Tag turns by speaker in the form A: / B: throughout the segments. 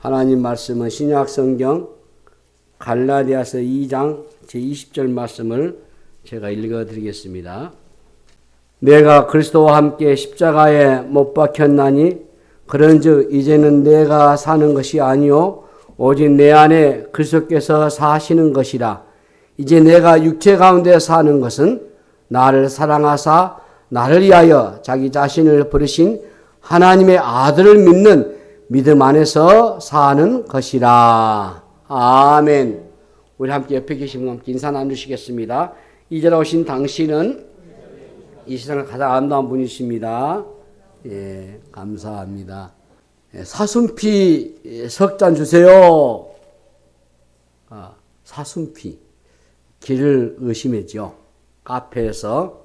A: 하나님 말씀은 신약성경 갈라디아서 2장 제20절 말씀을 제가 읽어드리겠습니다. 내가 그리스도와 함께 십자가에 못 박혔나니 그런즉 이제는 내가 사는 것이 아니요 오직 내 안에 그리스도께서 사시는 것이라. 이제 내가 육체 가운데 사는 것은 나를 사랑하사 나를 위하여 자기 자신을 버리신 하나님의 아들을 믿는 믿음 안에서 사는 것이라. 아멘. 우리 함께 옆에 계신 분 함께 인사 나누시겠습니다. 이제로 오신 당신은 이 세상을 가장 아름다운 분이십니다. 예, 감사합니다. 사순피 석잔 주세요. 사순피. 길을 의심했죠. 카페에서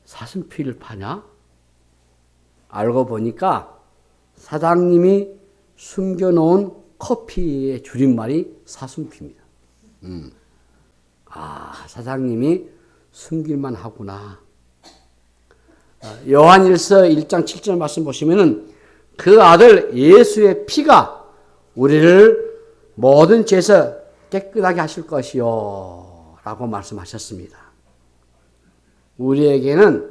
A: 사순피를 파냐? 알고 보니까 사장님이 숨겨놓은 커피의 줄임말이 사순피입니다. 사장님이 숨길만 하구나. 요한일서 1장 7절 말씀 보시면은 그 아들 예수의 피가 우리를 모든 죄에서 깨끗하게 하실 것이요 라고 말씀하셨습니다. 우리에게는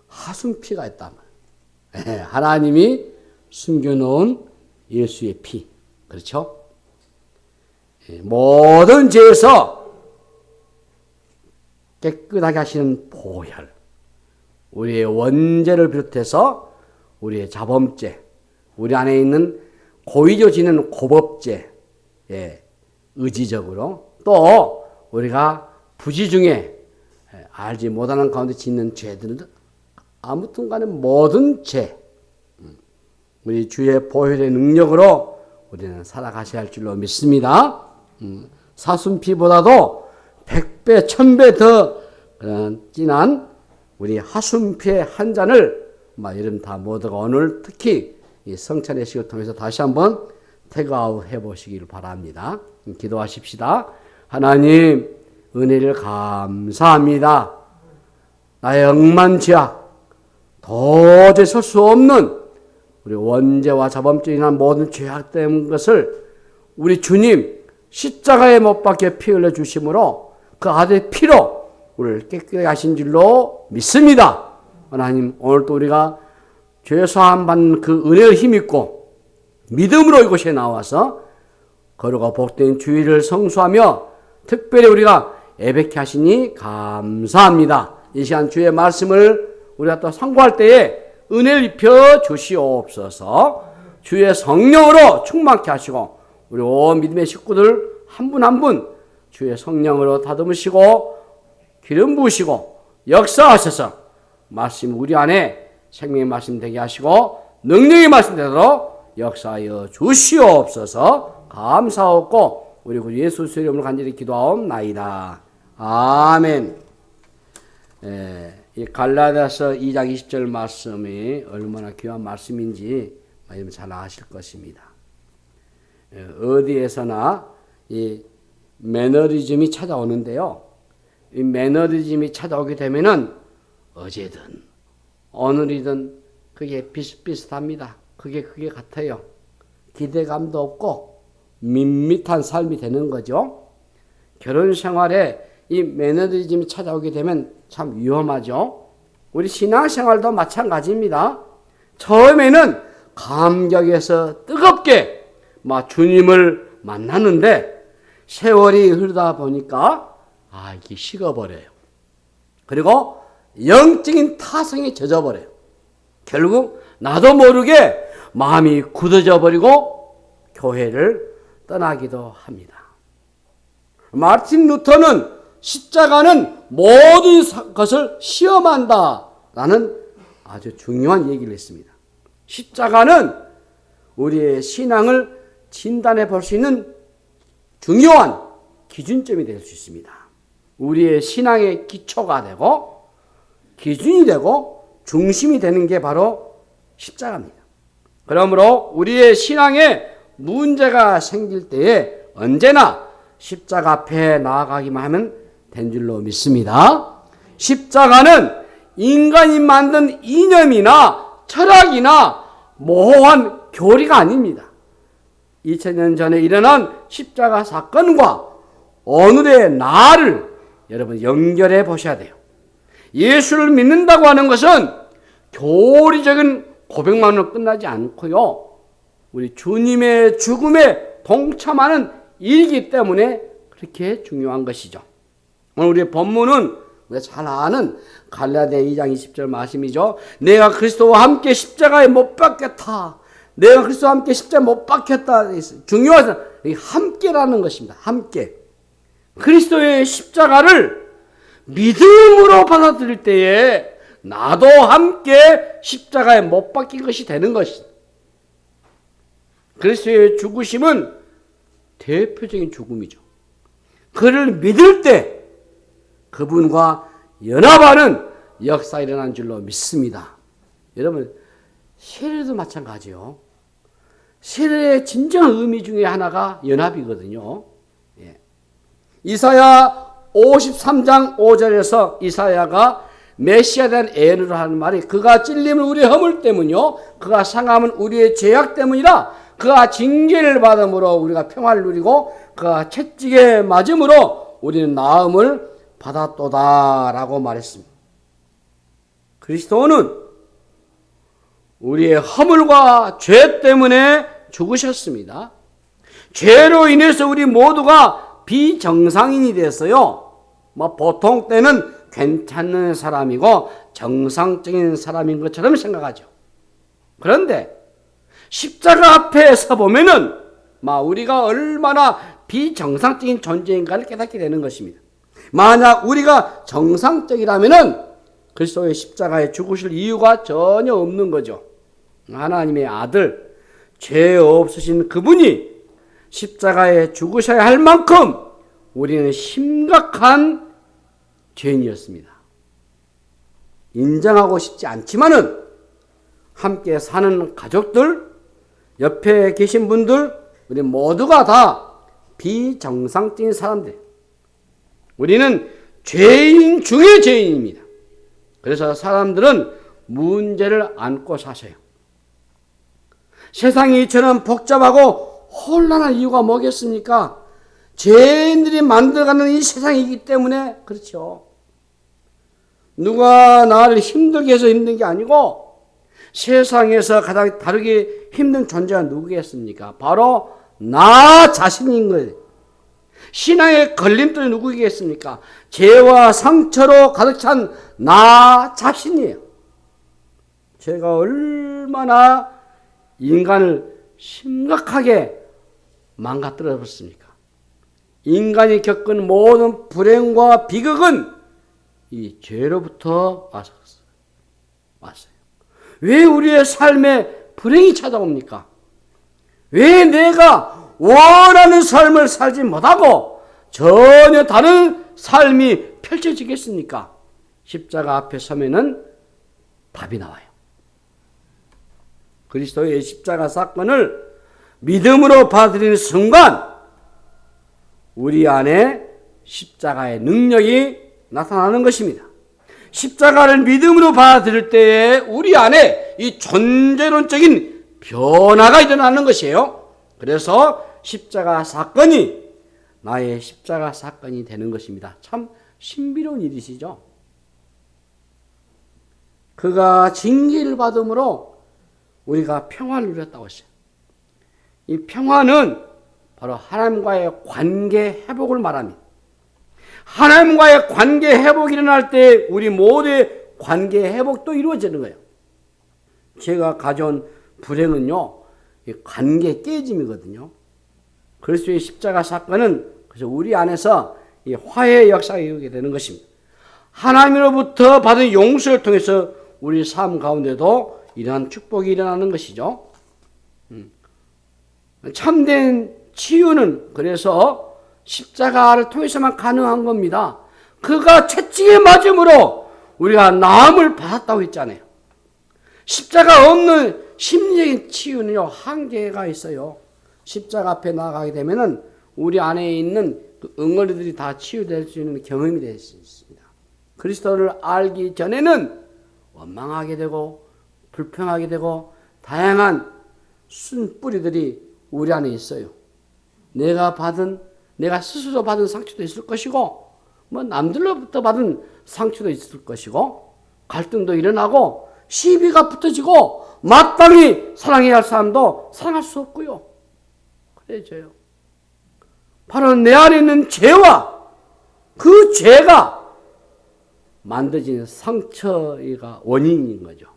A: 하순피가 있단 말이에요. 하나님이 숨겨놓은 예수의 피. 그렇죠? 모든 죄에서 깨끗하게 하시는 보혈. 우리의 원죄를 비롯해서 우리의 자범죄, 우리 안에 있는 고의조지는 고법죄, 의지적으로 또 우리가 부지 중에 알지 못하는 가운데 짓는 죄들은 아무튼 간에 모든 죄, 우리 주의 보혈의 능력으로 우리는 살아가셔야 할 줄로 믿습니다. 사순피보다도 100배, 1000배 더 진한 우리 하순피의 한 잔을 여러분 다 모두가 오늘 특히 이 성찬의 식을 통해서 다시 한번 테이크아웃 해보시길 바랍니다. 기도하십시다. 하나님 은혜를 감사합니다. 나의 억만죄악 도저히 설 수 없는 우리 원죄와 자범죄로 인한 모든 죄악된 것을 우리 주님 십자가에 못 박혀 피 흘려 주심으로 그 아들의 피로 우리를 깨끗하게 하신 줄로 믿습니다. 하나님 오늘도 우리가 죄 사함 받는 그 은혜를 힘입고 믿음으로 이곳에 나와서 거룩하고 복된 주일을 성수하며 특별히 우리가 예배케 하시니 감사합니다. 이 시간 주의 말씀을 우리가 또 상고할 때에 은혜를 입혀 주시옵소서. 주의 성령으로 충만케 하시고 우리 온 믿음의 식구들 한 분 한 분 주의 성령으로 다듬으시고 기름 부으시고 역사하셔서 말씀 우리 안에 생명의 말씀 되게 하시고 능력의 말씀 되도록 역사하여 주시옵소서. 감사하고 우리 구 예수 이름으로 간절히 기도하옵나이다. 아멘. 이 갈라디아서 2장 20절 말씀이 얼마나 귀한 말씀인지 여러분 잘 아실 것입니다. 어디에서나 이 매너리즘이 찾아오는데요. 이 매너리즘이 찾아오게 되면은 어제든 오늘이든 그게 비슷비슷합니다. 그게 같아요. 기대감도 없고 밋밋한 삶이 되는 거죠. 결혼 생활에 이 매너리즘이 찾아오게 되면 참 위험하죠. 우리 신앙생활도 마찬가지입니다. 처음에는 감격해서 뜨겁게 주님을 만났는데 세월이 흐르다 보니까 이게 식어버려요. 그리고 영적인 타성에 젖어버려요. 결국 나도 모르게 마음이 굳어져 버리고 교회를 떠나기도 합니다. 마르틴 루터는 십자가는 모든 것을 시험한다라는 아주 중요한 얘기를 했습니다. 십자가는 우리의 신앙을 진단해 볼 수 있는 중요한 기준점이 될 수 있습니다. 우리의 신앙의 기초가 되고 기준이 되고 중심이 되는 게 바로 십자가입니다. 그러므로 우리의 신앙에 문제가 생길 때에 언제나 십자가 앞에 나아가기만 하면 된 줄로 믿습니다. 십자가는 인간이 만든 이념이나 철학이나 모호한 교리가 아닙니다. 2000년 전에 일어난 십자가 사건과 오늘의 나를 여러분 연결해 보셔야 돼요. 예수를 믿는다고 하는 것은 교리적인 고백만으로 끝나지 않고요. 우리 주님의 죽음에 동참하는 일이기 때문에 그렇게 중요한 것이죠. 오늘 우리의 본문은 우리가 잘 아는 갈라디아 2장 20절 말씀이죠. 내가 그리스도와 함께 십자가에 못 박혔다. 내가 그리스도와 함께 십자가에 못 박혔다. 중요한 함께라는 것입니다. 함께. 그리스도의 십자가를 믿음으로 받아들일 때에 나도 함께 십자가에 못 박힌 것이 되는 것이다. 그리스도의 죽으심은 대표적인 죽음이죠. 그를 믿을 때 그분과 연합하는 역사가 일어난 줄로 믿습니다. 여러분, 세례도 마찬가지요. 세례의 진정한 의미 중에 하나가 연합이거든요. 예. 이사야 53장 5절에서 이사야가 메시아에 대한 예언을 하는 말이 그가 찔림은 우리의 허물 때문이요 그가 상함은 우리의 죄악 때문이라 그가 징계를 받음으로 우리가 평화를 누리고 그가 채찍에 맞음으로 우리는 나음을 받았도다 라고 말했습니다. 그리스도는 우리의 허물과 죄 때문에 죽으셨습니다. 죄로 인해서 우리 모두가 비정상인이 됐어요. 보통 때는 괜찮은 사람이고 정상적인 사람인 것처럼 생각하죠. 그런데 십자가 앞에 서보면은 우리가 얼마나 비정상적인 존재인가를 깨닫게 되는 것입니다. 만약 우리가 정상적이라면은 그리스도의 십자가에 죽으실 이유가 전혀 없는 거죠. 하나님의 아들, 죄 없으신 그분이 십자가에 죽으셔야 할 만큼 우리는 심각한 죄인이었습니다. 인정하고 싶지 않지만은 함께 사는 가족들, 옆에 계신 분들, 우리 모두가 다 비정상적인 사람들. 우리는 죄인 중의 죄인입니다. 그래서 사람들은 문제를 안고 사셔요. 세상이 이처럼 복잡하고 혼란한 이유가 뭐겠습니까? 죄인들이 만들어가는 이 세상이기 때문에 그렇죠. 누가 나를 힘들게 해서 힘든 게 아니고 세상에서 가장 다르게 힘든 존재가 누구겠습니까? 바로 나 자신인 거예요. 신앙의 걸림돌이 누구겠습니까? 죄와 상처로 가득 찬 나 자신이에요. 제가 얼마나 인간을 심각하게 망가뜨렸습니까? 인간이 겪은 모든 불행과 비극은 이 죄로부터 왔어요. 왜 우리의 삶에 불행이 찾아옵니까? 왜 내가 원하는 삶을 살지 못하고 전혀 다른 삶이 펼쳐지겠습니까? 십자가 앞에 서면은 답이 나와요. 그리스도의 십자가 사건을 믿음으로 받아들이는 순간 우리 안에 십자가의 능력이 나타나는 것입니다. 십자가를 믿음으로 받아들일 때에 우리 안에 이 존재론적인 변화가 일어나는 것이에요. 그래서 십자가 사건이 나의 십자가 사건이 되는 것입니다. 참 신비로운 일이시죠. 그가 징계를 받음으로 우리가 평화를 누렸다고 했어요. 이 평화는 바로 하나님과의 관계 회복을 말합니다. 하나님과의 관계 회복이 일어날 때 우리 모두의 관계 회복도 이루어지는 거예요. 제가 가져온 불행은요, 관계 깨짐이거든요. 그리스도의 십자가 사건은 그래서 우리 안에서 이 화해의 역사가 이루게 되는 것입니다. 하나님으로부터 받은 용서를 통해서 우리 삶 가운데도 이러한 축복이 일어나는 것이죠. 참된 치유는 그래서 십자가를 통해서만 가능한 겁니다. 그가 채찍에 맞음으로 우리가 나음을 받았다고 했잖아요. 십자가 없는 심리적인 치유는요, 한계가 있어요. 십자가 앞에 나가게 되면은 우리 안에 있는 그 응어리들이 다 치유될 수 있는 경험이 될 수 있습니다. 그리스도를 알기 전에는 원망하게 되고 불평하게 되고 다양한 순뿌리들이 우리 안에 있어요. 내가 스스로 받은 상처도 있을 것이고, 뭐 남들로부터 받은 상처도 있을 것이고, 갈등도 일어나고, 시비가 붙어지고, 마땅히 사랑해야 할 사람도 사랑할 수 없고요. 그래져요. 바로 내 안에 있는 죄와 그 죄가 만들어진 상처가 원인인 거죠.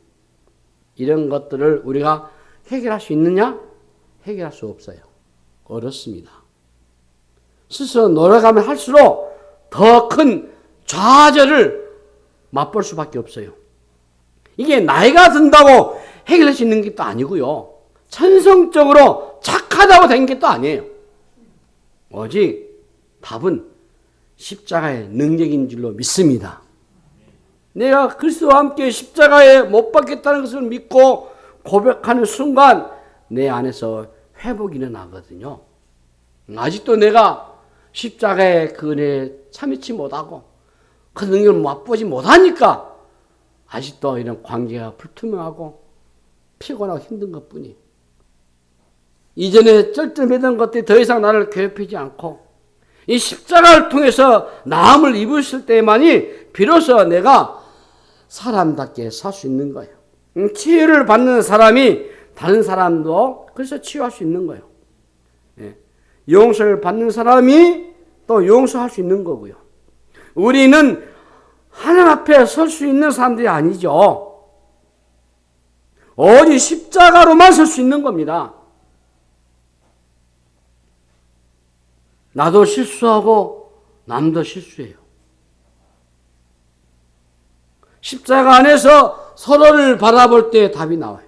A: 이런 것들을 우리가 해결할 수 있느냐? 해결할 수 없어요. 어렵습니다. 스스로 노력하면 할수록 더 큰 좌절을 맛볼 수밖에 없어요. 이게 나이가 든다고 해결할 수 있는 게 또 아니고요. 천성적으로 착하다고 된 게 또 아니에요. 오직 답은 십자가의 능력인 줄로 믿습니다. 내가 그리스도와 함께 십자가에 못 박겠다는 것을 믿고 고백하는 순간 내 안에서 회복이 일어나거든요. 아직도 내가 십자가의 그 은혜에 참여치 못하고 그 능력을 맛보지 못하니까 아직도 이런 관계가 불투명하고 피곤하고 힘든 것뿐이. 이전에 쩔쩔매던 것들이 더 이상 나를 괴롭히지 않고 이 십자가를 통해서 나음을 입으실 때만이 비로소 내가 사람답게 살 수 있는 거예요. 치유를 받는 사람이 다른 사람도 그래서 치유할 수 있는 거예요. 용서를 받는 사람이 또 용서할 수 있는 거고요. 우리는 하나님 앞에 설 수 있는 사람들이 아니죠. 오직 십자가로만 설 수 있는 겁니다. 나도 실수하고 남도 실수해요. 십자가 안에서 서로를 바라볼 때 답이 나와요.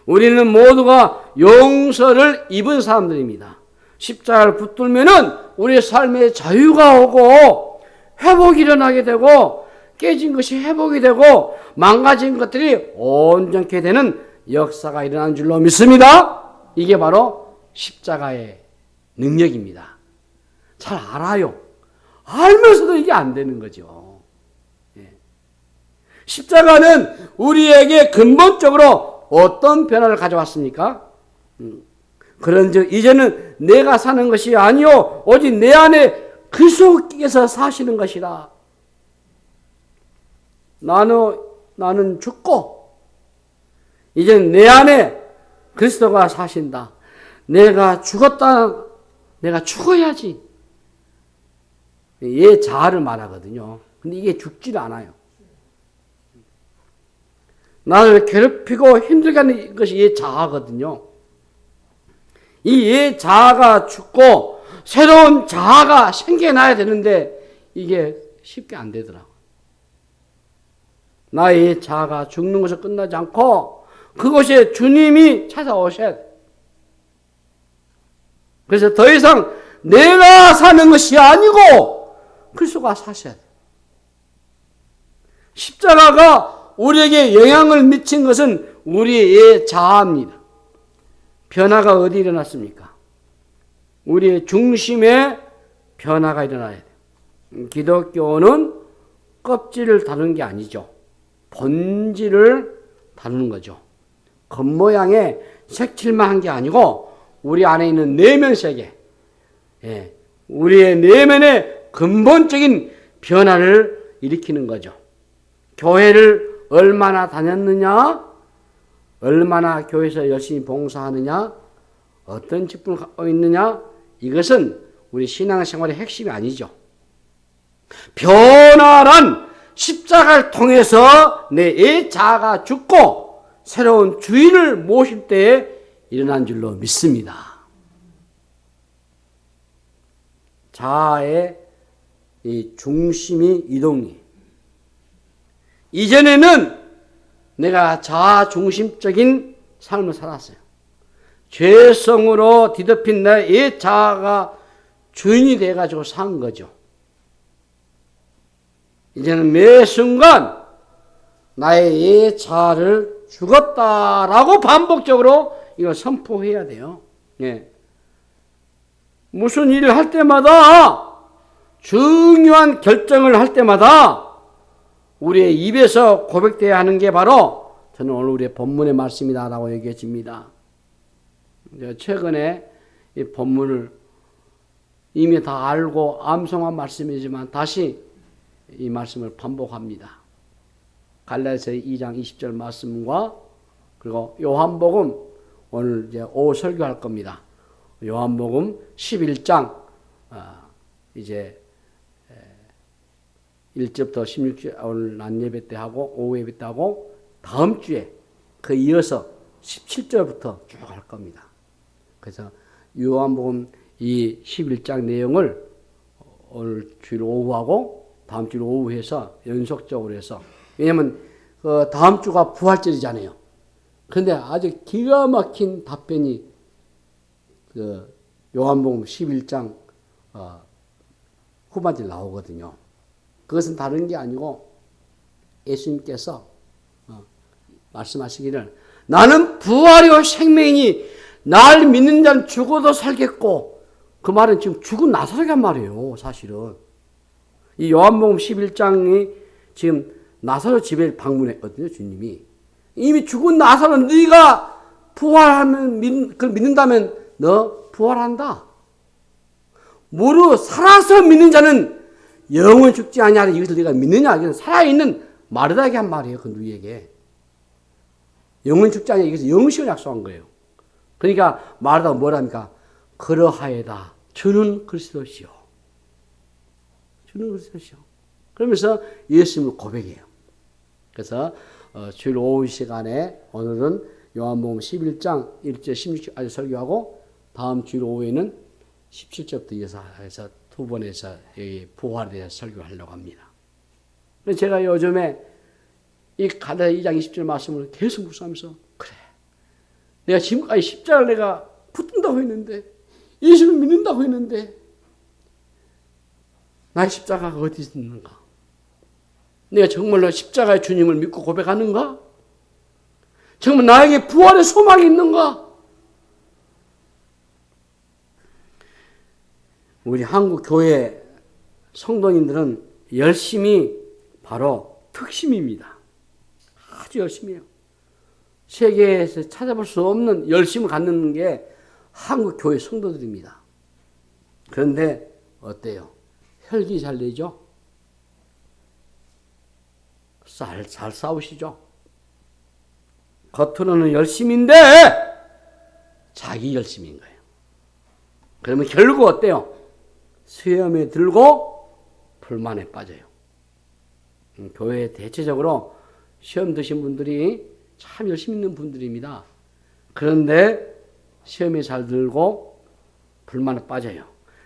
A: 우리는 모두가 용서를 입은 사람들입니다. 십자가를 붙들면은 우리의 삶에 자유가 오고 회복이 일어나게 되고 깨진 것이 회복이 되고 망가진 것들이 온전케 되는 역사가 일어난 줄로 믿습니다. 이게 바로 십자가의 능력입니다. 잘 알아요. 알면서도 이게 안 되는 거죠. 십자가는 우리에게 근본적으로 어떤 변화를 가져왔습니까? 그런즉 이제는 내가 사는 것이 아니요 오직 내 안에 그리스도께서 사시는 것이라. 나는 죽고 이제는 내 안에 그리스도가 사신다. 내가 죽어야지. 얘 자아를 말하거든요. 근데 이게 죽지를 않아요. 나를 괴롭히고 힘들게 하는 것이 얘 자아거든요. 이 얘 자아가 죽고 새로운 자아가 생겨나야 되는데 이게 쉽게 안 되더라고요. 나의 자아가 죽는 것에 끝나지 않고 그곳에 주님이 찾아오셔야 돼. 그래서 더 이상 내가 사는 것이 아니고 그리스도가 사셔야 돼. 십자가가 우리에게 영향을 미친 것은 우리의 자아입니다. 변화가 어디 일어났습니까? 우리의 중심에 변화가 일어나야 돼요. 기독교는 껍질을 다루는 게 아니죠. 본질을 다루는 거죠. 겉모양의 색칠만 한 게 아니고 우리 안에 있는 내면 세계, 우리의 내면의 근본적인 변화를 일으키는 거죠. 교회를 얼마나 다녔느냐, 얼마나 교회에서 열심히 봉사하느냐, 어떤 직분을 갖고 있느냐, 이것은 우리 신앙생활의 핵심이 아니죠. 변화란 십자가를 통해서 내 자아가 죽고 새로운 주인을 모실 때에 일어난 줄로 믿습니다. 자아의 이 중심이 이동이. 이전에는 내가 자아 중심적인 삶을 살았어요. 죄성으로 뒤덮인 나의 자아가 주인이 돼가지고 산 거죠. 이제는 매 순간 나의 자아를 죽었다라고 반복적으로 이걸 선포해야 돼요. 무슨 일을 할 때마다 중요한 결정을 할 때마다 우리의 입에서 고백되어야 하는 게 바로 저는 오늘 우리의 본문의 말씀이다라고 얘기해집니다. 최근에 이 본문을 이미 다 알고 암송한 말씀이지만 다시 이 말씀을 반복합니다. 갈라디아서 2장 20절 말씀과 그리고 요한복음 오늘 이제 오후 설교할 겁니다. 요한복음 11장 이제 1절부터 16절 오늘 낮 예배 때 하고 오후 예배 때 하고 다음 주에 그 이어서 17절부터 쭉 할 겁니다. 그래서 요한복음 이 11장 내용을 오늘 주일 오후하고 다음 주일 오후 해서 연속적으로 해서 왜냐하면 그 다음 주가 부활절이잖아요. 그런데 아주 기가 막힌 답변이 그 요한복음 11장 후반절 나오거든요. 그것은 다른 게 아니고 예수님께서 말씀하시기를 나는 부활이요 생명이니 날 믿는 자는 죽어도 살겠고 그 말은 지금 죽은 나사로가 한 말이에요. 사실은 이 요한복음 11장이 지금 나사로 집에 방문했거든요. 주님이 이미 죽은 나사로 네가 부활하면 그걸 믿는다면 너 부활한다. 무릇 살아서 믿는 자는 영원 죽지 아니하리. 이것을 네가 믿느냐? 이건 살아있는 마르다에게 한 말이에요. 그 누이에게. 영원 죽지 아니하리. 이것을 영식을 약속한 거예요. 그러니까 마르다가 뭐랍니까? 그러하여다. 주는 그리스도시요. 주는 그리스도시요. 그러면서 예수님을 고백해요. 그래서 주일 오후 시간에 오늘은 요한복음 11장 1절 16절까지 설교하고 다음 주일 오후에는 17절부터 이어서 해서 두 번에서 여기 부활에 대해서 설교하려고 합니다. 제가 요즘에 이 갈라디아 2장 20절 말씀을 계속 묵상하면서 그래 내가 지금까지 십자가를 내가 붙든다고 했는데 예수를 믿는다고 했는데 나의 십자가가 어디 있는가? 내가 정말로 십자가의 주님을 믿고 고백하는가? 정말 나에게 부활의 소망이 있는가? 우리 한국 교회 성도님들은 열심히 바로 특심입니다. 아주 열심히 해요. 세계에서 찾아볼 수 없는 열심을 갖는 게 한국 교회 성도들입니다. 그런데 어때요? 혈기 잘 내죠? 잘 싸우시죠? 겉으로는 열심인데 자기 열심인 거예요. 그러면 결국 어때요? 수염에 들고 불만에 빠져요. 교회에 대체적으로 시험 드신 분들이 참 열심히 있는 분들입니다. 그런데 시험에 잘 들고 불만에 빠져요.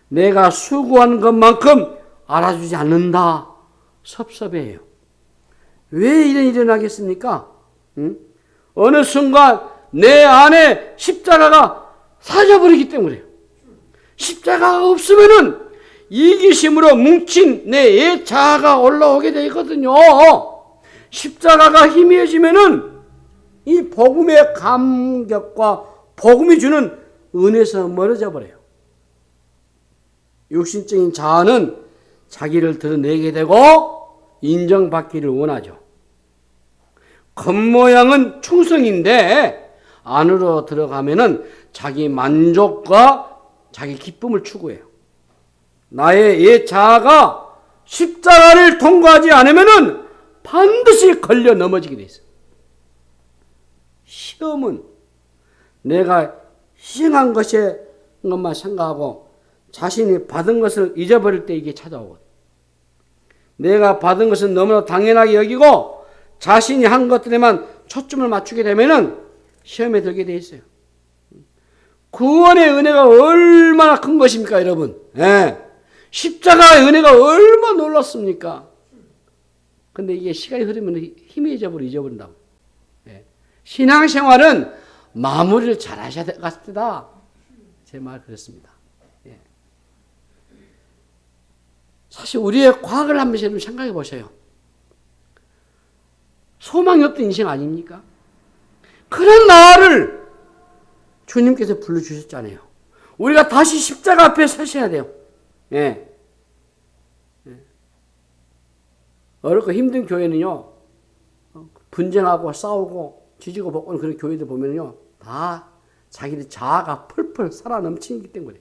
A: 내가 수고한 것만큼 알아주지 않는다. 섭섭해요. 왜 이런 일이 일어나겠습니까? 어느 순간 내 안에 십자가가 사라져버리기 때문에요. 십자가가 없으면은 이기심으로 뭉친 내 옛 자아가 올라오게 되거든요. 십자가가 희미해지면은 이 복음의 감격과 복음이 주는 은혜에서 멀어져 버려요. 육신적인 자아는 자기를 드러내게 되고 인정받기를 원하죠. 겉모양은 충성인데 안으로 들어가면은 자기 만족과 자기 기쁨을 추구해요. 나의 옛 자아가 십자가를 통과하지 않으면은 반드시 걸려 넘어지게 돼 있어요. 시험은 내가 희생한 것만 생각하고 자신이 받은 것을 잊어버릴 때 이게 찾아오거든요. 내가 받은 것은 너무나 당연하게 여기고 자신이 한 것들에만 초점을 맞추게 되면은 시험에 들게 돼 있어요. 구원의 은혜가 얼마나 큰 것입니까, 여러분? 예. 십자가의 은혜가 얼마나 놀랐습니까? 근데 이게 시간이 흐르면 희미해져 버리고 잊어버린다고. 예. 신앙생활은 마무리를 잘 하셔야 될 것 같다. 제 말 그렇습니다. 예. 사실 우리의 과거를 한 번씩 생각해 보세요. 소망이 없던 인생 아닙니까? 그런 나를 주님께서 불러주셨잖아요. 우리가 다시 십자가 앞에 서셔야 돼요. 예. 어렵고 힘든 교회는요, 분쟁하고 싸우고 지지고 볶는 그런 교회들 보면요, 다 자기들 자아가 펄펄 살아 넘치기 때문에.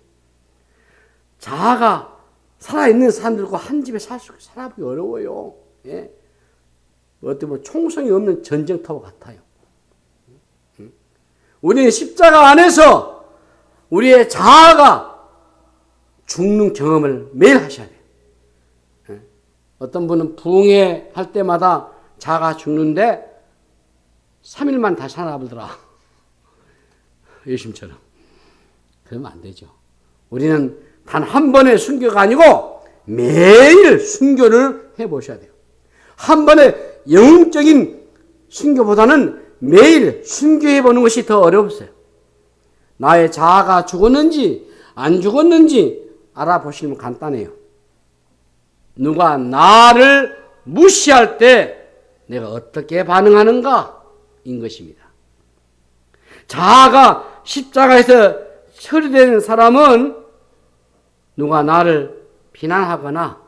A: 자아가 살아있는 사람들과 한 집에 살아보기 어려워요. 예? 어떻게 보면 총성이 없는 전쟁터와 같아요. 우리는 십자가 안에서 우리의 자아가 죽는 경험을 매일 하셔야 돼요. 예? 어떤 분은 부흥회 할 때마다 자아가 죽는데 3일만 다시 살아보더라. 예수님처럼. 그러면 안 되죠. 우리는 단 한 번의 순교가 아니고 매일 순교를 해보셔야 돼요. 한 번의 영웅적인 순교보다는 매일 순교해보는 것이 더 어렵어요. 나의 자아가 죽었는지 안 죽었는지 알아보시면 간단해요. 누가 나를 무시할 때 내가 어떻게 반응하는가? 인 것입니다. 자아가 십자가에서 처리되는 사람은 누가 나를 비난하거나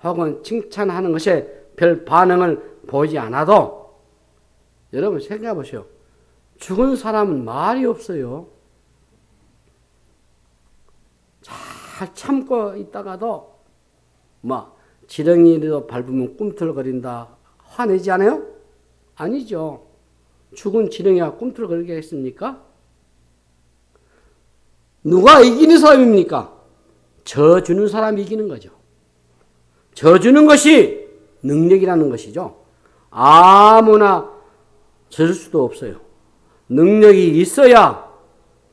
A: 혹은 칭찬하는 것에 별 반응을 보이지 않아도 여러분 생각해 보세요. 죽은 사람은 말이 없어요. 잘 참고 있다가도 지렁이라도 밟으면 꿈틀거린다 화내지 않아요? 아니죠. 죽은 지렁이가 꿈틀거리겠습니까? 누가 이기는 사람입니까? 져주는 사람이 이기는 거죠. 져주는 것이 능력이라는 것이죠. 아무나 져줄 수도 없어요. 능력이 있어야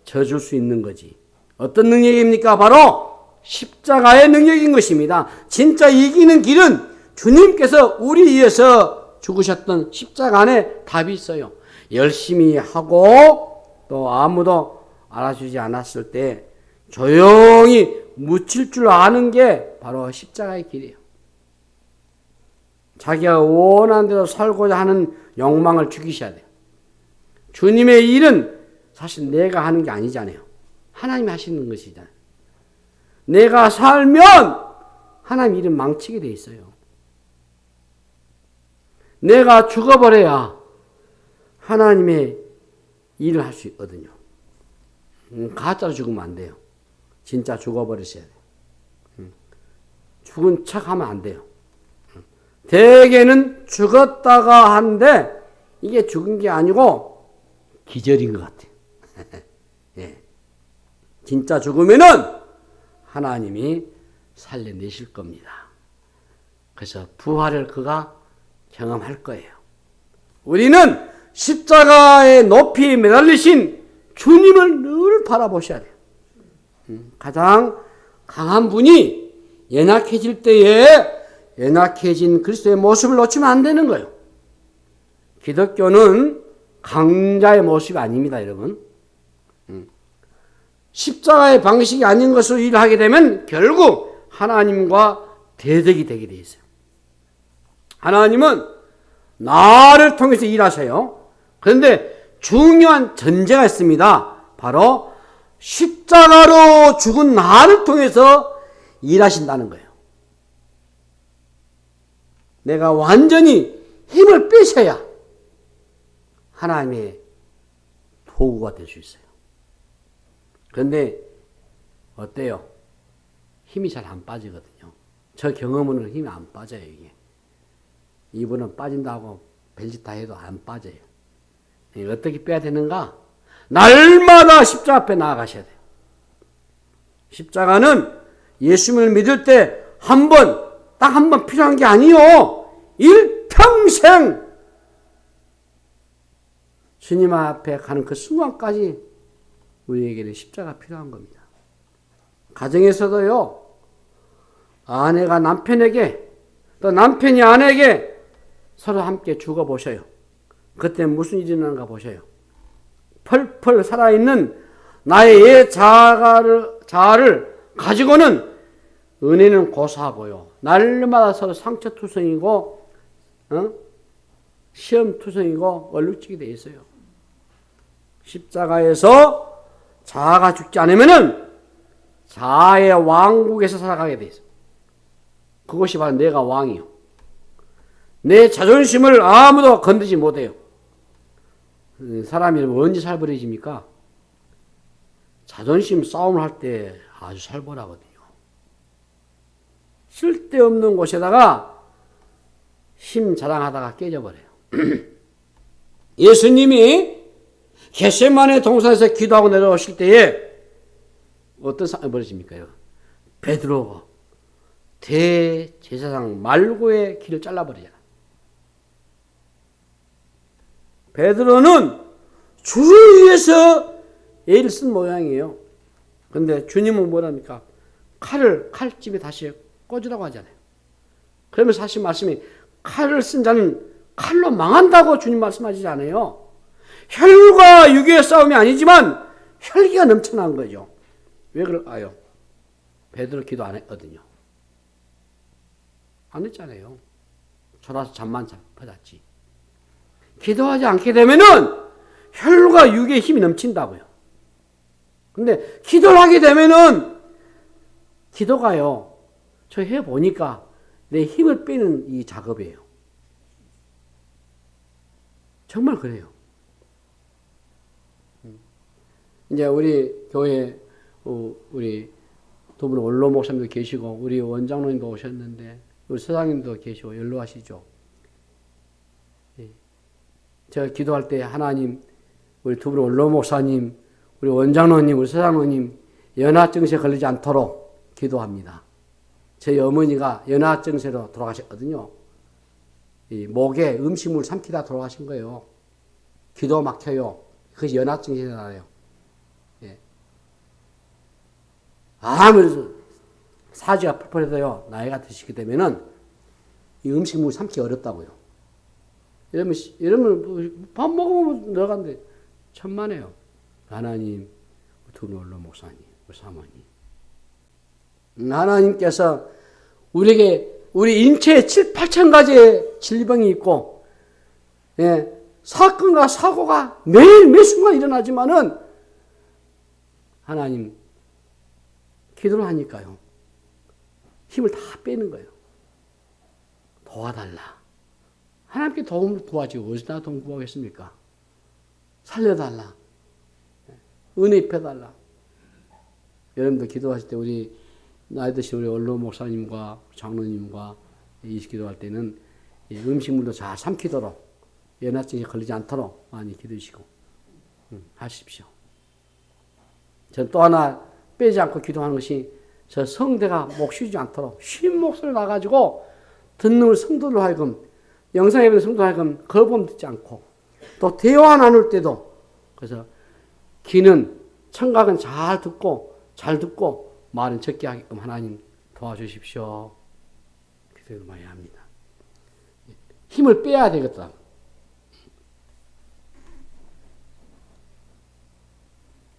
A: 져줄 수 있는 거지. 어떤 능력입니까? 바로 십자가의 능력인 것입니다. 진짜 이기는 길은 주님께서 우리 위해서 죽으셨던 십자가 안에 답이 있어요. 열심히 하고 또 아무도 알아주지 않았을 때 조용히 묻힐 줄 아는 게 바로 십자가의 길이에요. 자기가 원하는 대로 살고자 하는 욕망을 죽이셔야 돼요. 주님의 일은 사실 내가 하는 게 아니잖아요. 하나님이 하시는 것이잖아요. 내가 살면 하나님 일은 망치게 돼 있어요. 내가 죽어버려야 하나님의 일을 할 수 있거든요. 가짜로 죽으면 안 돼요. 진짜 죽어버리셔야 돼요. 죽은 척 하면 안 돼요. 대개는 죽었다가 하는데 이게 죽은 게 아니고 기절인 것 같아요. 예. 진짜 죽으면은 하나님이 살려내실 겁니다. 그래서 부활을 그가 경험할 거예요. 우리는 십자가의 높이 매달리신 주님을 늘 바라보셔야 돼요. 가장 강한 분이 연약해질 때에 연약해진 그리스도의 모습을 놓치면 안 되는 거예요. 기독교는 강자의 모습이 아닙니다, 여러분. 십자가의 방식이 아닌 것으로 일하게 되면 결국 하나님과 대적이 되게 돼 있어요. 하나님은 나를 통해서 일하세요. 그런데 중요한 전제가 있습니다. 바로 십자가로 죽은 나를 통해서 일하신다는 거예요. 내가 완전히 힘을 빼셔야 하나님의 도구가 될 수 있어요. 그런데 어때요? 힘이 잘 안 빠지거든요. 저 경험으로는 힘이 안 빠져요, 이게. 이분은 빠진다고 별짓 다 해도 안 빠져요. 어떻게 빼야 되는가? 날마다 십자가 앞에 나아가셔야 돼요. 십자가는 예수님을 믿을 때 한 번, 딱 한 번 필요한 게 아니요. 일평생 주님 앞에 가는 그 순간까지 우리에게는 십자가 필요한 겁니다. 가정에서도요. 아내가 남편에게 또 남편이 아내에게 서로 함께 죽어보셔요. 그때 무슨 일이 일어나는가 보셔요. 펄펄 살아있는 나의 옛 자아를 가지고는 은혜는 고사하고요. 날마다 서로 상처투성이고 시험투성이고 얼룩지게 돼 있어요. 십자가에서 자아가 죽지 않으면은 자아의 왕국에서 살아가게 돼 있어요. 그것이 바로 내가 왕이요. 내 자존심을 아무도 건드지 못해요. 사람이 언제 살벌해집니까? 자존심 싸움을 할 때 아주 살벌하거든요. 쓸데없는 곳에다가 힘 자랑하다가 깨져버려요. 예수님이 겟세마네 동산에서 기도하고 내려오실 때에 어떤 상황이 벌어집니까? 베드로가 대제사장 말고의 길을 잘라버리잖아. 베드로는 주를 위해서 애를 쓴 모양이에요. 그런데 주님은 뭐랍니까? 칼집에 다시 꽂으라고 하잖아요. 그러면 사실 말씀이 칼을 쓴 자는 칼로 망한다고 주님 말씀하시지 않아요. 혈과 육의 싸움이 아니지만 혈기가 넘쳐난 거죠. 왜 그럴까요? 베드로 기도 안 했거든요. 안 했잖아요. 졸아서 잠만 퍼잤지. 기도하지 않게 되면은 혈과 육의 힘이 넘친다고요. 근데 기도를 하게 되면은 기도가요. 저 해보니까 내 힘을 빼는 이 작업이에요. 정말 그래요. 이제 우리 교회 우리 두 분 원로 목사님도 계시고 우리 원장로님도 오셨는데 우리 서장님도 계시고 연로하시죠. 제가 기도할 때 하나님 우리 두 분 원로 목사님 우리 원장로님 우리 서장로님 연하증세에 걸리지 않도록 기도합니다. 저희 어머니가 연하증세로 돌아가셨거든요. 이 목에 음식물 삼키다 돌아가신 거예요. 기도 막혀요. 그것이 연하증세잖아요. 예. 아무래도 사지가 펄펄해도요. 나이가 드시게 되면은 이 음식물 삼기 어렵다고요. 이러면 밥 먹으면 들어간데 천만에요. 하나님, 두 원로 목사님, 우리 사모님. 하나님께서 우리에게 우리 인체에 7, 8천 가지의 질병이 있고, 예, 사건과 사고가 매일 매 순간 일어나지만은 하나님 기도를 하니까요. 힘을 다 빼는 거예요. 도와달라. 하나님께 도움을 구하지 어디다 도움 구하겠습니까? 살려달라. 은혜 입혀달라. 여러분도 기도하실 때 우리 나이 드신 우리 원로 목사님과 장로님과 이 기도할 때는 음식물도 잘 삼키도록 연하증에 걸리지 않도록 많이 기도하시고 하십시오. 저는 또 하나 빼지 않고 기도하는 것이 저 성대가 목 쉬지 않도록 쉰 목소리를 나가지고 듣는 성도로 하여금 영상에 보는 성도로 하여금 거부감 듣지 않고 또 대화 나눌 때도 그래서 귀는 청각은 잘 듣고 말은 적게 하게끔 하나님 도와주십시오. 기도를 많이 합니다. 힘을 빼야 되겠다.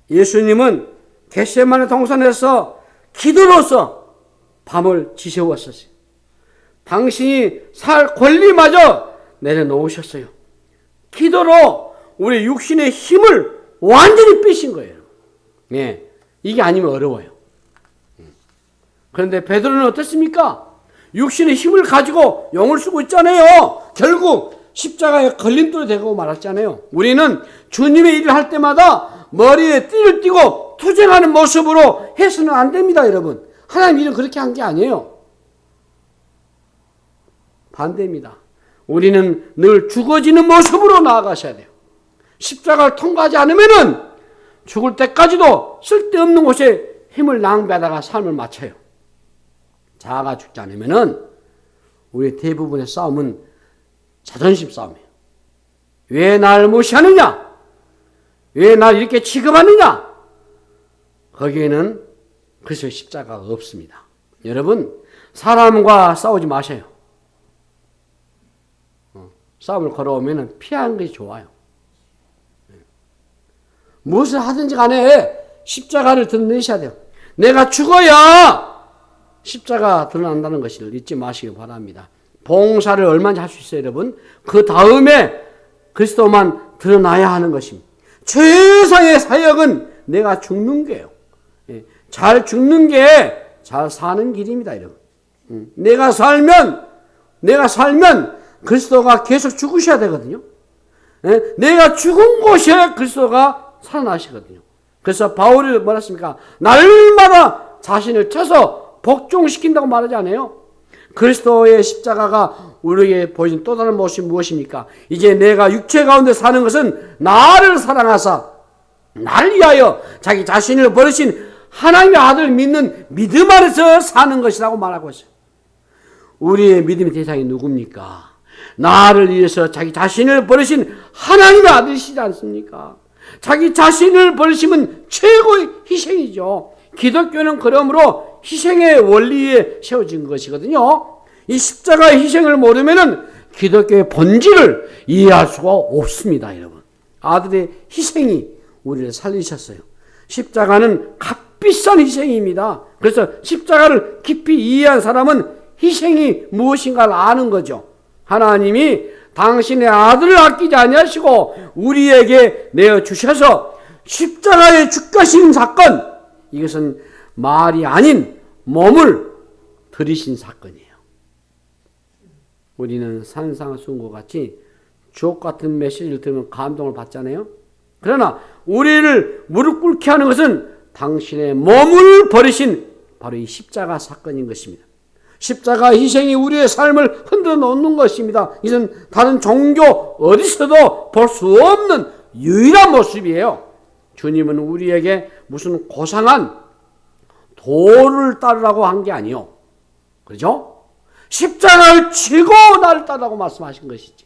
A: 예수님은 겟세마네 동산에서 기도로서 밤을 지새웠었어요. 당신이 살 권리마저 내려놓으셨어요. 기도로 우리 육신의 힘을 완전히 빼신 거예요. 예, 이게 아니면 어려워요. 그런데 베드로는 어떻습니까? 육신의 힘을 가지고 용을 쓰고 있잖아요. 결국 십자가에 걸림돌이 되고 말았잖아요. 우리는 주님의 일을 할 때마다 머리에 띠를 띠고 투쟁하는 모습으로 해서는 안 됩니다, 여러분. 하나님 일은 그렇게 한 게 아니에요. 반대입니다. 우리는 늘 죽어지는 모습으로 나아가셔야 돼요. 십자가를 통과하지 않으면은 죽을 때까지도 쓸데없는 곳에 힘을 낭비하다가 삶을 마쳐요. 자아가 죽지 않으면은 우리 대부분의 싸움은 자존심 싸움이에요. 왜 날 무시하느냐? 왜 날 이렇게 취급하느냐? 거기에는 그리스도의 십자가가 없습니다. 여러분, 사람과 싸우지 마세요. 싸움을 걸어오면 피하는 것이 좋아요. 무엇을 하든지 간에 십자가를 드러내셔야 돼요. 내가 죽어야 십자가 드러난다는 것을 잊지 마시기 바랍니다. 봉사를 얼마나 할 수 있어요, 여러분? 그 다음에 그리스도만 드러나야 하는 것입니다. 최상의 사역은 내가 죽는 게요. 잘 죽는 게 잘 사는 길입니다, 여러분. 내가 살면 그리스도가 계속 죽으셔야 되거든요. 내가 죽은 곳에 그리스도가 살아나시거든요. 그래서 바울이 뭐라 했습니까? 날마다 자신을 쳐서 복종시킨다고 말하지 않아요? 그리스도의 십자가가 우리에게 보여준 또 다른 모습이 무엇입니까? 이제 내가 육체 가운데 사는 것은 나를 사랑하사 나를 위하여 자기 자신을 버리신 하나님의 아들을 믿는 믿음 안에서 사는 것이라고 말하고 있어요. 우리의 믿음의 대상이 누굽니까? 나를 위해서 자기 자신을 버리신 하나님의 아들이시지 않습니까? 자기 자신을 버리시면 최고의 희생이죠. 기독교는 그러므로 희생의 원리에 세워진 것이거든요. 이 십자가의 희생을 모르면 기독교의 본질을 이해할 수가 없습니다, 여러분. 아들의 희생이 우리를 살리셨어요. 십자가는 값비싼 희생입니다. 그래서 십자가를 깊이 이해한 사람은 희생이 무엇인가를 아는 거죠. 하나님이 당신의 아들을 아끼지 아니하시고 우리에게 내어주셔서 십자가에 죽가신 사건, 이것은 말이 아닌 몸을 들이신 사건이에요. 우리는 산상수훈과 같이 주옥 같은 메시지를 들으면 감동을 받잖아요. 그러나 우리를 무릎 꿇게 하는 것은 당신의 몸을 버리신 바로 이 십자가 사건인 것입니다. 십자가 희생이 우리의 삶을 흔들어 놓는 것입니다. 이것은 다른 종교 어디서도 볼 수 없는 유일한 모습이에요. 주님은 우리에게 무슨 고상한 도를 따르라고 한 게 아니요. 그렇죠? 십자가를 지고 나를 따르라고 말씀하신 것이지.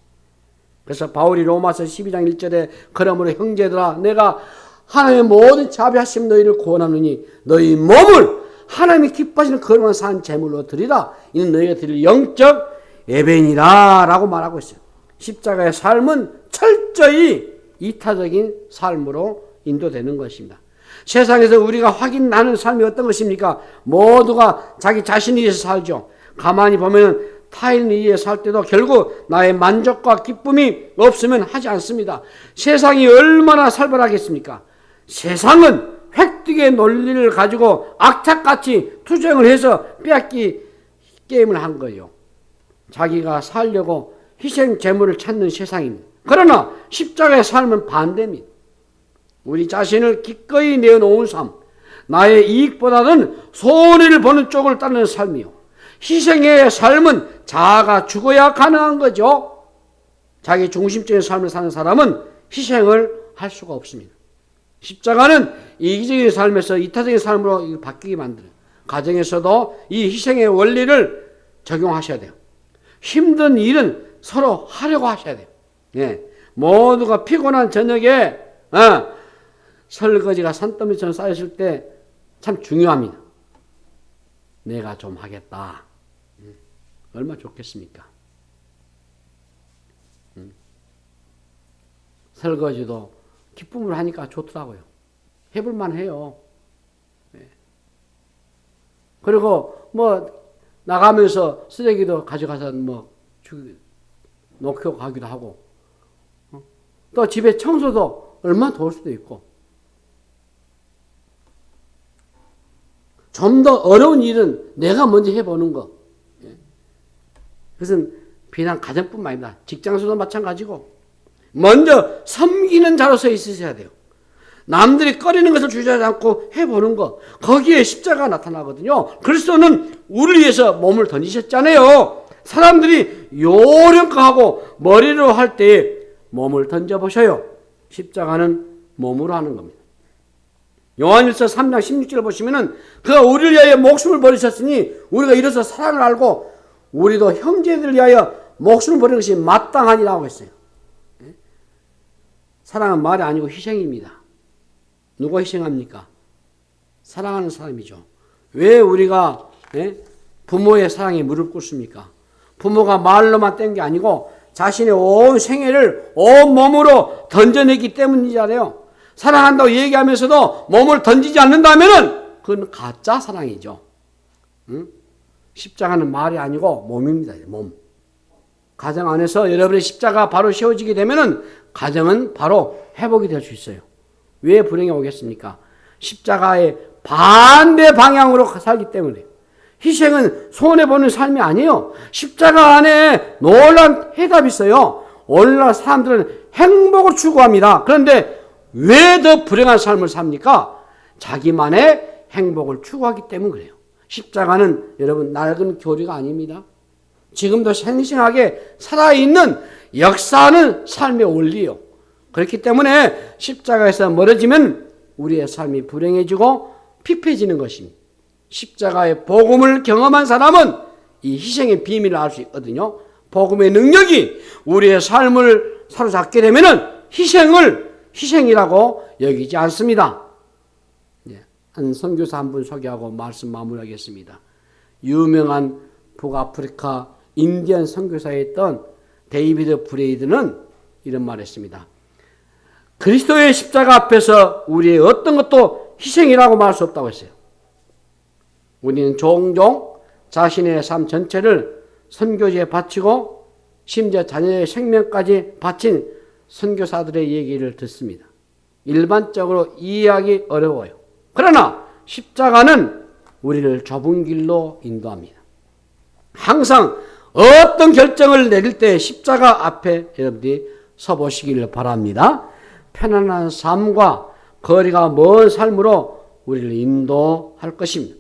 A: 그래서 바울이 로마서 12장 1절에 그러므로 형제들아 내가 하나님의 모든 자비하심 너희를 구원하느니 너희 몸을 하나님이 기뻐하시는 거룩한 산 제물로 드리라. 이는 너희가 드릴 영적 예배니라 라고 말하고 있어요. 십자가의 삶은 철저히 이타적인 삶으로 인도되는 것입니다. 세상에서 우리가 확인하는 삶이 어떤 것입니까? 모두가 자기 자신을 위해서 살죠. 가만히 보면 타인을 위해 살 때도 결국 나의 만족과 기쁨이 없으면 하지 않습니다. 세상이 얼마나 살벌하겠습니까? 세상은 획득의 논리를 가지고 악착같이 투쟁을 해서 빼앗기 게임을 한 거예요. 자기가 살려고 희생 제물을 찾는 세상입니다. 그러나 십자가의 삶은 반대입니다. 우리 자신을 기꺼이 내어놓은 삶, 나의 이익보다는 손해를 보는 쪽을 따르는 삶이요. 희생의 삶은 자아가 죽어야 가능한 거죠. 자기 중심적인 삶을 사는 사람은 희생을 할 수가 없습니다. 십자가는 이기적인 삶에서 이타적인 삶으로 바뀌게 만들어요. 가정에서도 이 희생의 원리를 적용하셔야 돼요. 힘든 일은 서로 하려고 하셔야 돼요. 예. 모두가 피곤한 저녁에 설거지가 산더미처럼 쌓였을 때 참 중요합니다. 내가 좀 하겠다. 얼마나 좋겠습니까? 설거지도 기쁨을 하니까 좋더라고요. 해볼만 해요. 네. 그리고 나가면서 쓰레기도 가져가서 놓고 가기도 하고, 또 집에 청소도 얼마나 도울 수도 있고, 좀 더 어려운 일은 내가 먼저 해보는 거. 그것은 비단 가정뿐만 아니라 직장에서도 마찬가지고, 먼저 섬기는 자로서 있으셔야 돼요. 남들이 꺼리는 것을 주저하지 않고 해보는 것. 거기에 십자가가 나타나거든요. 그리스도는 우리를 위해서 몸을 던지셨잖아요. 사람들이 요령하고 머리로 할 때 몸을 던져보셔요. 십자가는 몸으로 하는 겁니다. 요한일서 3장 16절을 보시면은 그가 우리를 위하여 목숨을 버리셨으니 우리가 이로써 사랑을 알고 우리도 형제들을 위하여 목숨을 버리는 것이 마땅하니라고 했어요. 사랑은 말이 아니고 희생입니다. 누가 희생합니까? 사랑하는 사람이죠. 왜 우리가 부모의 사랑에 무릎 꿇습니까? 부모가 말로만 뗀 게 아니고 자신의 온 생애를 온 몸으로 던져냈기 때문이잖아요. 사랑한다고 얘기하면서도 몸을 던지지 않는다면은 그건 가짜 사랑이죠. 십자가는 말이 아니고 몸입니다. 몸. 가정 안에서 여러분의 십자가 바로 세워지게 되면은 가정은 바로 회복이 될 수 있어요. 왜 불행이 오겠습니까? 십자가의 반대 방향으로 살기 때문에. 희생은 손해보는 삶이 아니에요. 십자가 안에 놀라운 해답이 있어요. 오늘날 사람들은 행복을 추구합니다. 그런데 왜 더 불행한 삶을 삽니까? 자기만의 행복을 추구하기 때문에 그래요. 십자가는 여러분 낡은 교리가 아닙니다. 지금도 생생하게 살아있는 역사하는 삶의 원리요. 그렇기 때문에 십자가에서 멀어지면 우리의 삶이 불행해지고 피폐해지는 것입니다. 십자가의 복음을 경험한 사람은 이 희생의 비밀을 알 수 있거든요. 복음의 능력이 우리의 삶을 사로잡게 되면 희생을 희생이라고 여기지 않습니다. 한 선교사 한 분 소개하고 말씀 마무리하겠습니다. 유명한 북아프리카 인디언 선교사였던 데이비드 브레이드는 이런 말을 했습니다. 그리스도의 십자가 앞에서 우리의 어떤 것도 희생이라고 말할 수 없다고 했어요. 우리는 종종 자신의 삶 전체를 선교지에 바치고 심지어 자녀의 생명까지 바친 선교사들의 얘기를 듣습니다. 일반적으로 이해하기 어려워요. 그러나 십자가는 우리를 좁은 길로 인도합니다. 항상 어떤 결정을 내릴 때 십자가 앞에 여러분들이 서보시기를 바랍니다. 편안한 삶과 거리가 먼 삶으로 우리를 인도할 것입니다.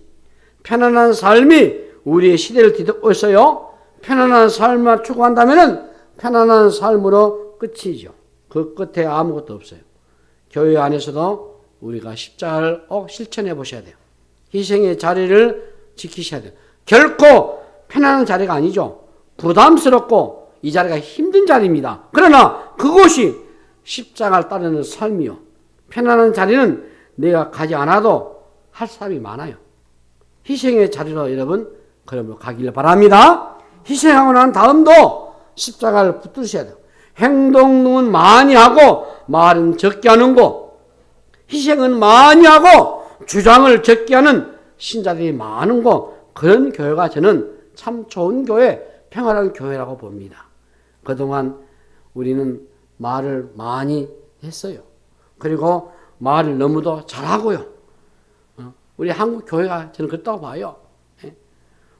A: 편안한 삶이 우리의 시대를 뒤덮고 있어요. 편안한 삶을 추구한다면 편안한 삶으로 끝이죠. 그 끝에 아무것도 없어요. 교회 안에서도 우리가 십자가를 실천해 보셔야 돼요. 희생의 자리를 지키셔야 돼요. 결코 편안한 자리가 아니죠. 부담스럽고 이 자리가 힘든 자리입니다. 그러나 그곳이 십자가를 따르는 삶이요. 편안한 자리는 내가 가지 않아도 할 사람이 많아요. 희생의 자리로 여러분 그러므로 가기를 바랍니다. 희생하고 난 다음도 십자가를 붙드셔야 돼요. 행동은 많이 하고 말은 적게 하는 거, 희생은 많이 하고 주장을 적게 하는 신자들이 많은 거, 그런 교회가 저는 참 좋은 교회, 평안한 교회라고 봅니다. 그동안 우리는 말을 많이 했어요. 그리고 말을 너무도 잘하고요. 우리 한국 교회가 저는 그렇다고 봐요.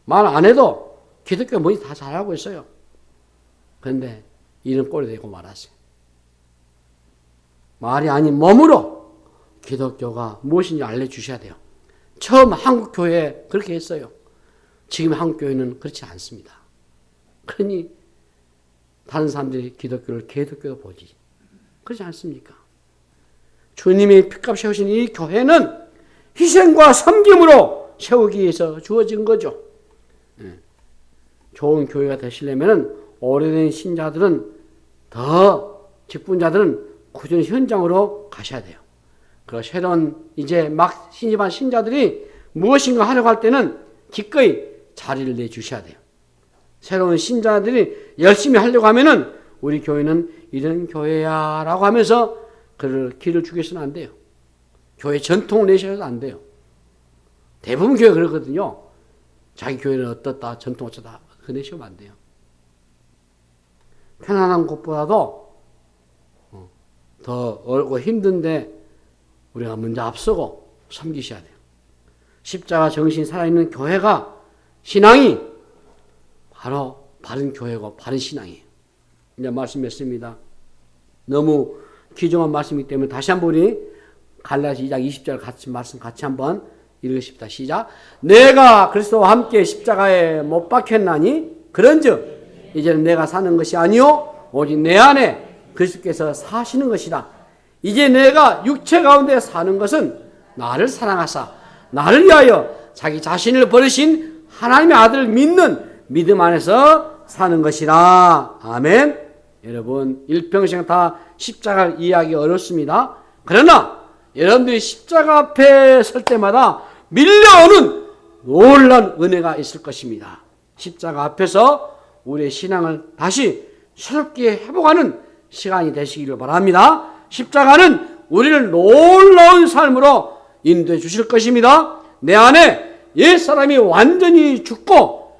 A: 말 안 해도 기독교 뭐지 다 잘하고 있어요. 그런데 이런 꼴이 되고 말았어요. 말이 아닌 몸으로 기독교가 무엇인지 알려주셔야 돼요. 처음 한국 교회에 그렇게 했어요. 지금 한국 교회는 그렇지 않습니다. 그러니 다른 사람들이 기독교를 개독교로 보지. 그렇지 않습니까? 주님이 피값 세우신 이 교회는 희생과 섬김으로 세우기 위해서 주어진 거죠. 좋은 교회가 되시려면 오래된 신자들은 더 직분자들은 꾸준히 현장으로 가셔야 돼요. 그리고 새로운 이제 막 신입한 신자들이 무엇인가 하려고 할 때는 기꺼이 자리를 내주셔야 돼요. 새로운 신자들이 열심히 하려고 하면은 우리 교회는 이런 교회야 라고 하면서 그를 길을 주겠어는 안 돼요. 교회 전통을 내셔도 안 돼요. 대부분 교회 그러거든요. 자기 교회는 어떻다, 전통 어쩌다, 그거 내시면 안 돼요. 편안한 곳보다도 더 어렵고 힘든데 우리가 먼저 앞서고 섬기셔야 돼요. 십자가 정신 살아있는 교회가, 신앙이 바로 바른 교회고 바른 신앙이에요. 이제 말씀했습니다. 너무 귀중한 말씀이기 때문에 다시 한번 우리 갈라디아 2장 20절 말씀 같이 한번 읽으십시다. 시작. 내가 그리스도와 함께 십자가에 못 박혔나니 그런즉 이제는 내가 사는 것이 아니요 오직 내 안에 그리스도께서 사시는 것이다. 이제 내가 육체 가운데 사는 것은 나를 사랑하사 나를 위하여 자기 자신을 버리신 하나님의 아들을 믿는 믿음 안에서 사는 것이라. 아멘. 여러분 일평생 다 십자가를 이해하기 어렵습니다. 그러나 여러분들이 십자가 앞에 설 때마다 밀려오는 놀라운 은혜가 있을 것입니다. 십자가 앞에서 우리의 신앙을 다시 새롭게 회복하는 시간이 되시기를 바랍니다. 십자가는 우리를 놀라운 삶으로 인도해 주실 것입니다. 내 안에 옛사람이 완전히 죽고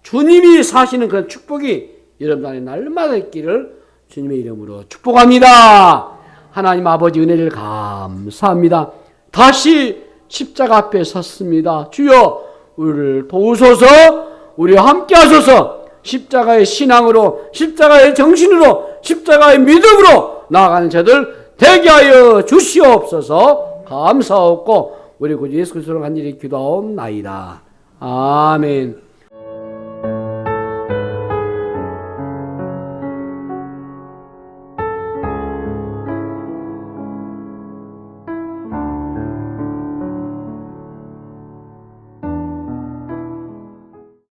A: 주님이 사시는 그런 축복이 여러분 안에 날마다 있기를 주님의 이름으로 축복합니다. 하나님 아버지 은혜를 감사합니다. 다시 십자가 앞에 섰습니다. 주여 우리를 도우소서, 우리와 함께 하소서. 십자가의 신앙으로, 십자가의 정신으로, 십자가의 믿음으로 나아가는 저들 되게 하여 주시옵소서. 감사하고 우리 구주 예수 그리스도로 간절히 기도하옵나이다. 아멘.